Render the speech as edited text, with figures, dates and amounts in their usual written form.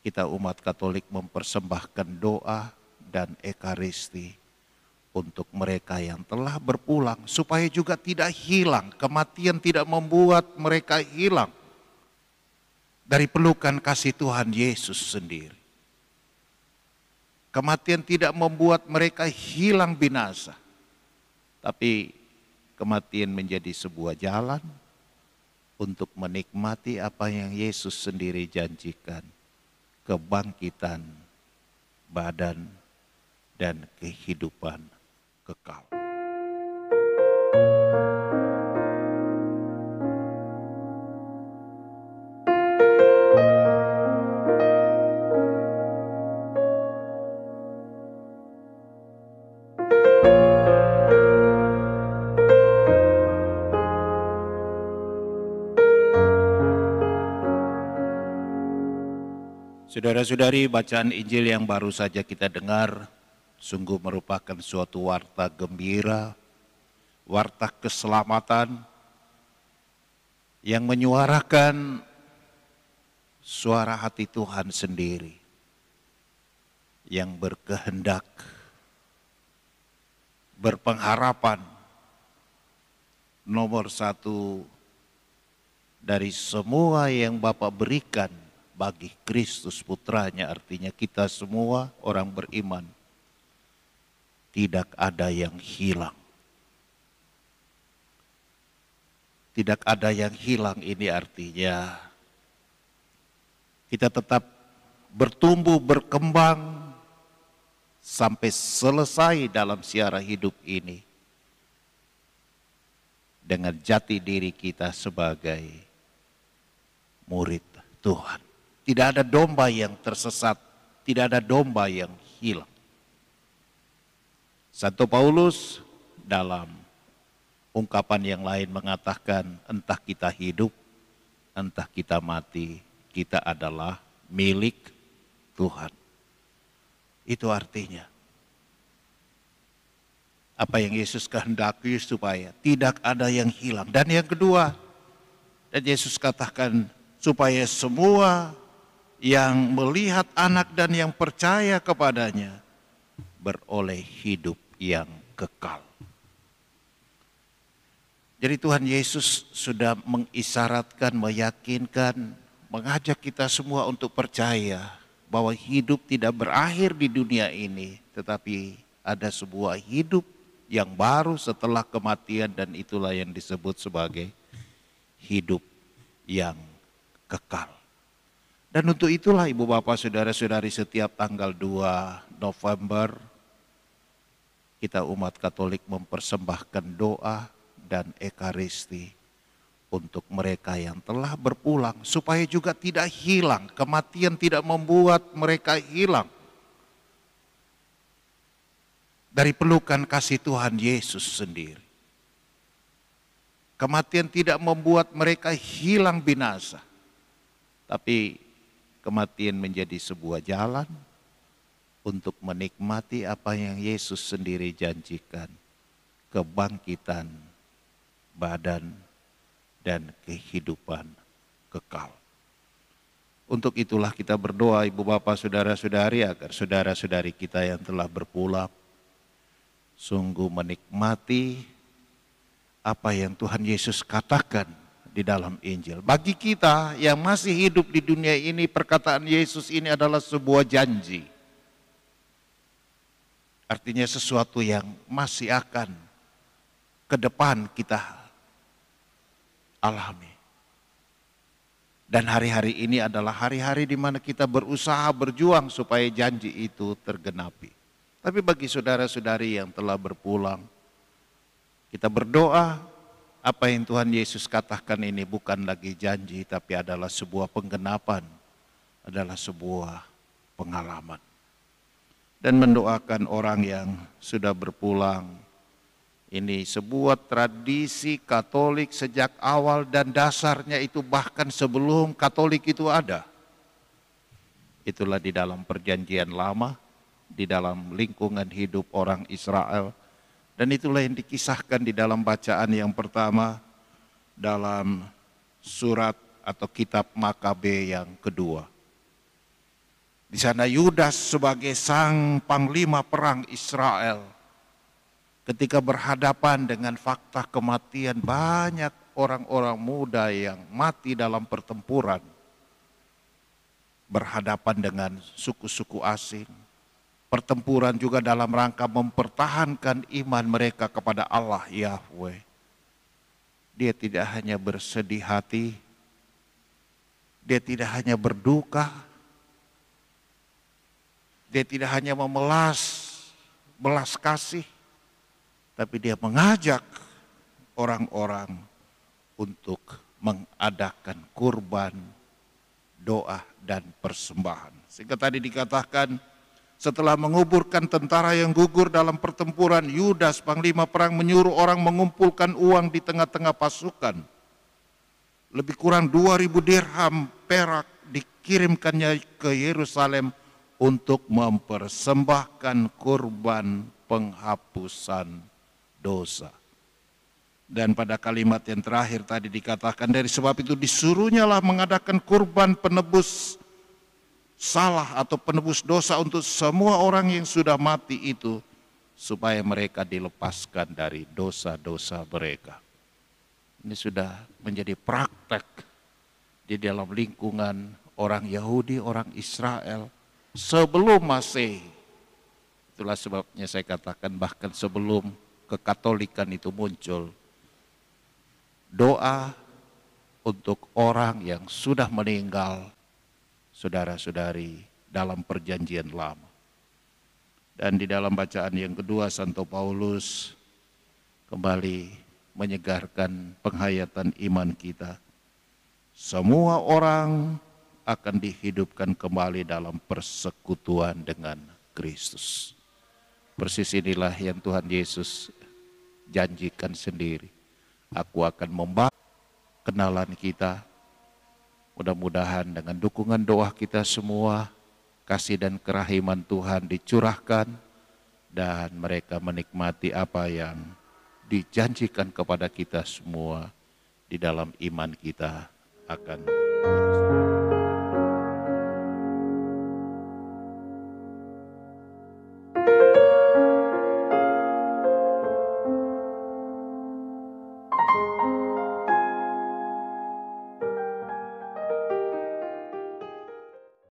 kita umat Katolik mempersembahkan doa dan ekaristi untuk mereka yang telah berpulang, supaya juga tidak hilang, kematian tidak membuat mereka hilang dari pelukan kasih Tuhan Yesus sendiri. Kematian tidak membuat mereka hilang binasa, tapi kematian menjadi sebuah jalan untuk menikmati apa yang Yesus sendiri janjikan, kebangkitan badan dan kehidupan kekal. Saudara-saudari, bacaan Injil yang baru saja kita dengar sungguh merupakan suatu warta gembira, warta keselamatan yang menyuarakan suara hati Tuhan sendiri yang berkehendak, berpengharapan nomor satu dari semua yang Bapa berikan bagi Kristus putranya, artinya kita semua orang beriman, tidak ada yang hilang. Tidak ada yang hilang ini artinya kita tetap bertumbuh, berkembang sampai selesai dalam siara hidup ini dengan jati diri kita sebagai murid Tuhan. Tidak ada domba yang tersesat, tidak ada domba yang hilang. Santo Paulus dalam ungkapan yang lain mengatakan, entah kita hidup, entah kita mati, kita adalah milik Tuhan. Itu artinya apa yang Yesus kehendaki supaya tidak ada yang hilang. Dan yang kedua, dan Yesus katakan supaya semua yang melihat anak dan yang percaya kepadanya beroleh hidup yang kekal. Jadi Tuhan Yesus sudah mengisyaratkan, meyakinkan, mengajak kita semua untuk percaya bahwa hidup tidak berakhir di dunia ini, tetapi ada sebuah hidup yang baru setelah kematian, dan itulah yang disebut sebagai hidup yang kekal. Dan untuk itulah Ibu Bapak Saudara-saudari, setiap tanggal 2 November kita umat Katolik mempersembahkan doa dan ekaristi untuk mereka yang telah berpulang, supaya juga tidak hilang, kematian tidak membuat mereka hilang dari pelukan kasih Tuhan Yesus sendiri. Kematian tidak membuat mereka hilang binasa, tapi kematian menjadi sebuah jalan untuk menikmati apa yang Yesus sendiri janjikan, kebangkitan badan dan kehidupan kekal. Untuk itulah kita berdoa Ibu Bapak Saudara-saudari, agar saudara-saudari kita yang telah berpulang sungguh menikmati apa yang Tuhan Yesus katakan di dalam Injil. Bagi kita yang masih hidup di dunia ini, perkataan Yesus ini adalah sebuah janji. Artinya sesuatu yang masih akan ke depan kita alami. Dan hari-hari ini adalah hari-hari di mana kita berusaha berjuang supaya janji itu tergenapi. Tapi bagi saudara-saudari yang telah berpulang, kita berdoa, apa yang Tuhan Yesus katakan ini bukan lagi janji, tapi adalah sebuah penggenapan, adalah sebuah pengalaman. Dan mendoakan orang yang sudah berpulang, ini sebuah tradisi Katolik sejak awal, dan dasarnya itu bahkan sebelum Katolik itu ada. Itulah di dalam perjanjian lama, di dalam lingkungan hidup orang Israel. Dan itulah yang dikisahkan di dalam bacaan yang pertama dalam surat atau kitab Makabe yang kedua. Di sana Yudas sebagai sang panglima perang Israel, ketika berhadapan dengan fakta kematian banyak orang-orang muda yang mati dalam pertempuran, berhadapan dengan suku-suku asing, pertempuran juga dalam rangka mempertahankan iman mereka kepada Allah Yahweh. Dia tidak hanya bersedih hati, dia tidak hanya berduka, dia tidak hanya belas kasih, tapi dia mengajak orang-orang untuk mengadakan kurban, doa, dan persembahan. Sehingga tadi dikatakan setelah menguburkan tentara yang gugur dalam pertempuran, Yudas panglima perang menyuruh orang mengumpulkan uang di tengah-tengah pasukan. Lebih kurang 2.000 dirham perak dikirimkannya ke Yerusalem untuk mempersembahkan kurban penghapusan dosa. Dan pada kalimat yang terakhir tadi dikatakan, dari sebab itu disuruhnyalah mengadakan kurban penebus salah atau penebus dosa untuk semua orang yang sudah mati itu, supaya mereka dilepaskan dari dosa-dosa mereka. Ini sudah menjadi praktek di dalam lingkungan orang Yahudi, orang Israel, sebelum Masehi. Itulah sebabnya saya katakan bahkan sebelum kekatolikan itu muncul, doa untuk orang yang sudah meninggal, saudara-saudari, dalam perjanjian lama. Dan di dalam bacaan yang kedua, Santo Paulus kembali menyegarkan penghayatan iman kita. Semua orang akan dihidupkan kembali dalam persekutuan dengan Kristus. Persis inilah yang Tuhan Yesus janjikan sendiri. Aku akan membawa kenalan kita. Mudah-mudahan dengan dukungan doa kita semua, kasih dan kerahiman Tuhan dicurahkan, dan mereka menikmati apa yang dijanjikan kepada kita semua di dalam iman kita akan